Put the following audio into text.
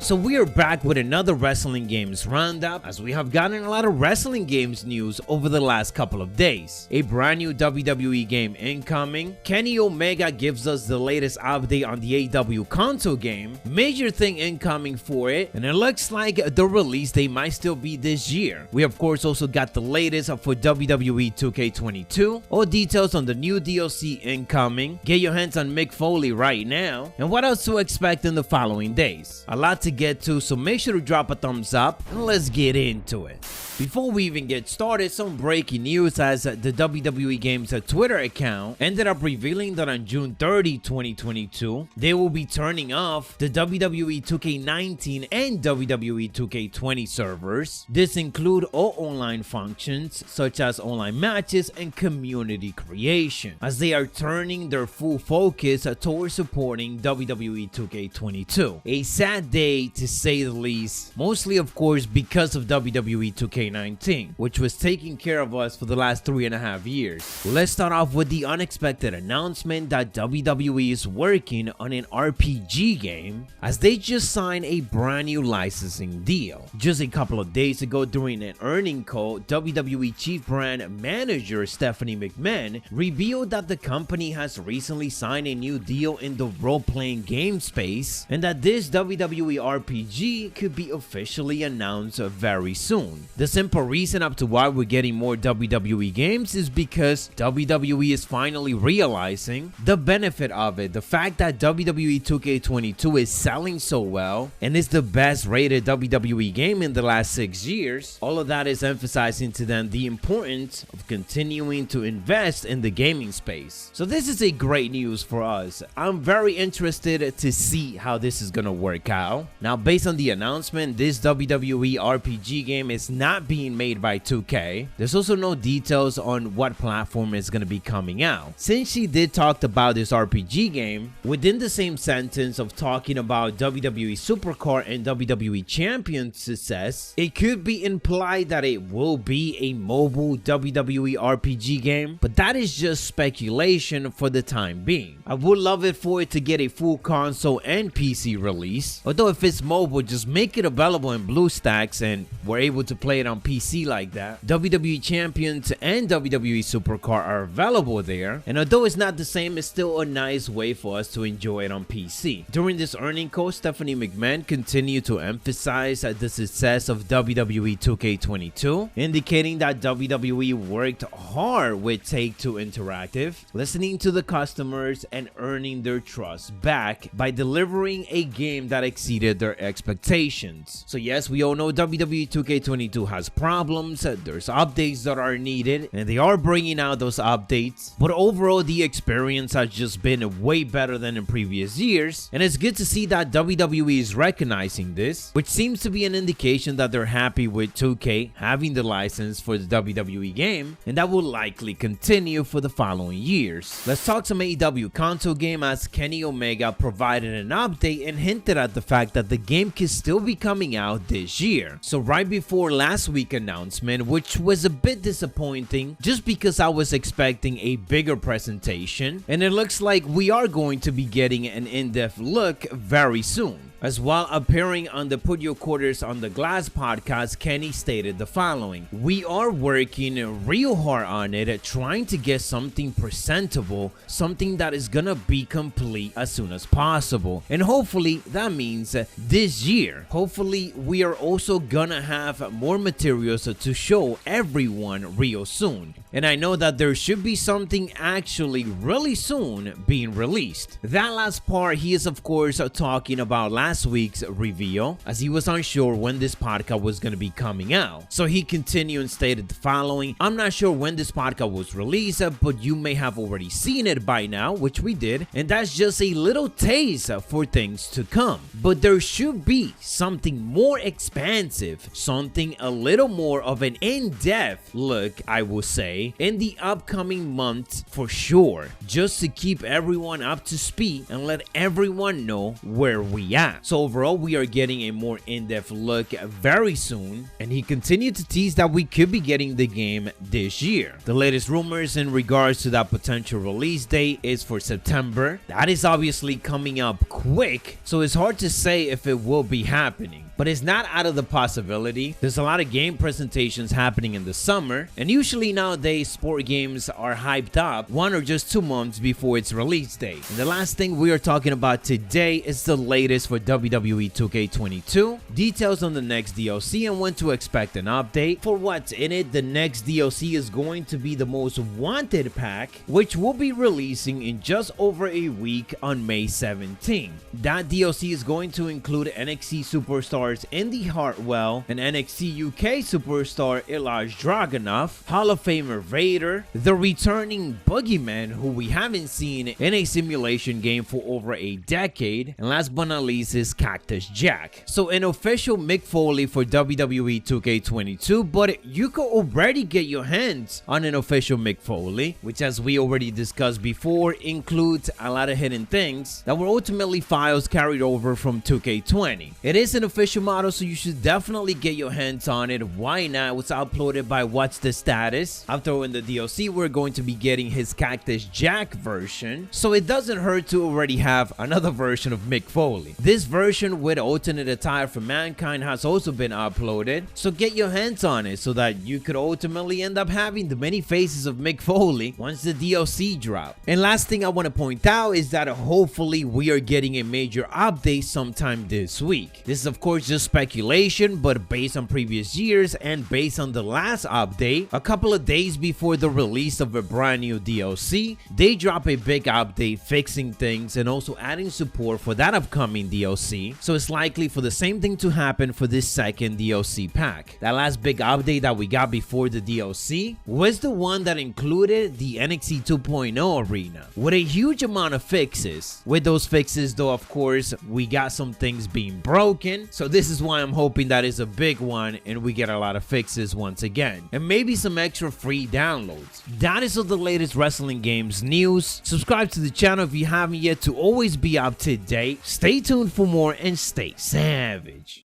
So we are back with another wrestling games roundup, as we have gotten a lot of wrestling games news over the last couple of days. A brand new WWE game incoming, Kenny Omega gives us the latest update on the AEW console game, major thing incoming for it, and it looks like the release date might still be this year. We of course also got the latest for WWE 2K22, all details on the new DLC incoming, get your hands on Mick Foley right now, and what else to expect in the following days. A lot to get to, so make sure to drop a thumbs up and let's get into it. Before we even get started, some breaking news, as the WWE Game's Twitter account ended up revealing that on June 30, 2022, they will be turning off the WWE 2K19 and WWE 2K20 servers. This include all online functions such as online matches and community creation, as they are turning their full focus towards supporting WWE 2K22. A sad day to say the least, mostly of course because of WWE 2K19, which was taking care of us for the last 3.5 years. Let's start off with the unexpected announcement that WWE is working on an RPG game, as they just signed a brand new licensing deal. Just a couple of days ago during an earnings call, WWE Chief Brand Manager Stephanie McMahon revealed that the company has recently signed a new deal in the role-playing game space, and that this WWE RPG could be officially announced very soon. The simple reason up to why we're getting more WWE games is because WWE is finally realizing the benefit of it. The fact that WWE 2K22 is selling so well and is the best rated WWE game in the last 6 years, all of that is emphasizing to them the importance of continuing to invest in the gaming space. So this is a great news for us. I'm very interested to see how this is gonna work out. Now, based on the announcement, this WWE RPG game is not being made by 2K. There's also no details on what platform is going to be coming out. Since she did talk about this RPG game within the same sentence of talking about WWE Supercard and WWE Champion success, it could be implied that it will be a mobile WWE RPG game, but that is just speculation for the time being. I would love it for it to get a full console and PC release, although if it's mobile, just make it available in BlueStacks and we're able to play it on PC like that. WWE Champions and WWE Supercard are available there, and although it's not the same, it's still a nice way for us to enjoy it on PC. During this earnings call, Stephanie McMahon continued to emphasize the success of WWE 2K22, indicating that WWE worked hard with Take-Two Interactive, listening to the customers and earning their trust back by delivering a game that exceeded their expectations. So yes, we all know WWE 2K22 has problems, there's updates that are needed, and they are bringing out those updates, but overall the experience has just been way better than in previous years, and it's good to see that WWE is recognizing this, which seems to be an indication that they're happy with 2K having the license for the WWE game, and that will likely continue for the following years. Let's talk some AEW console game, as Kenny Omega provided an update and hinted at the fact that the game could still be coming out this year. So right before last week's announcement, which was a bit disappointing just because I was expecting a bigger presentation, and it looks like we are going to be getting an in-depth look very soon. As while appearing on the Put Your Quarters on the Glass podcast, Kenny stated the following: "We are working real hard on it, trying to get something presentable, something that is gonna be complete as soon as possible. And hopefully that means this year. Hopefully we are also gonna have more materials to show everyone real soon. And I know that there should be something actually really soon being released." That last part, he is of course talking about last week's reveal, as he was unsure when this podcast was going to be coming out. So he continued and stated the following: "I'm not sure when this podcast was released, but you may have already seen it by now," which we did, "and that's just a little taste for things to come. But there should be something more expansive, something a little more of an in-depth look, I will say, in the upcoming months for sure, just to keep everyone up to speed and let everyone know where we at." So overall, we are getting a more in-depth look very soon, and he continued to tease that we could be getting the game this year. The latest rumors in regards to that potential release date is for September. That is obviously coming up quick, so it's hard to say if it will be happening. But it's not out of the possibility. There's a lot of game presentations happening in the summer, and usually nowadays sport games are hyped up 1 or just 2 months before its release date. And the last thing we are talking about today is the latest for WWE 2K22, details on the next DLC and when to expect an update. For what's in it, the next DLC is going to be the Most Wanted pack, which will be releasing in just over a week on May 17. That DLC is going to include NXT superstars Indy Hartwell and NXT UK superstar Ilaj Dragunov, Hall of Famer Vader, the returning Boogeyman who we haven't seen in a simulation game for over a decade, and last but not least is Cactus Jack. So an official Mick Foley for WWE 2K22, but you could already get your hands on an official Mick Foley, which as we already discussed before includes a lot of hidden things that were ultimately files carried over from 2K20. It is an official model, so you should definitely get your hands on it. Why not? It was uploaded by What's the Status. After in the DLC, we're going to be getting his Cactus Jack version, so it doesn't hurt to already have another version of Mick Foley. This version with alternate attire for Mankind has also been uploaded, so get your hands on it so that you could ultimately end up having the many faces of Mick Foley once the DLC drop. And last thing I want to point out is that hopefully we are getting a major update sometime this week. This is of course just speculation, but based on previous years and based on the last update, a couple of days before the release of a brand new DLC, they drop a big update fixing things and also adding support for that upcoming DLC. So it's likely for the same thing to happen for this second DLC pack. That last big update that we got before the DLC was the one that included the NXT 2.0 arena with a huge amount of fixes. With those fixes though, of course, we got some things being broken, so this is why I'm hoping that is a big one and we get a lot of fixes once again, and maybe some extra free downloads. That is all the latest wrestling games news. Subscribe to the channel if you haven't yet to always be up to date. Stay tuned for more and stay savage.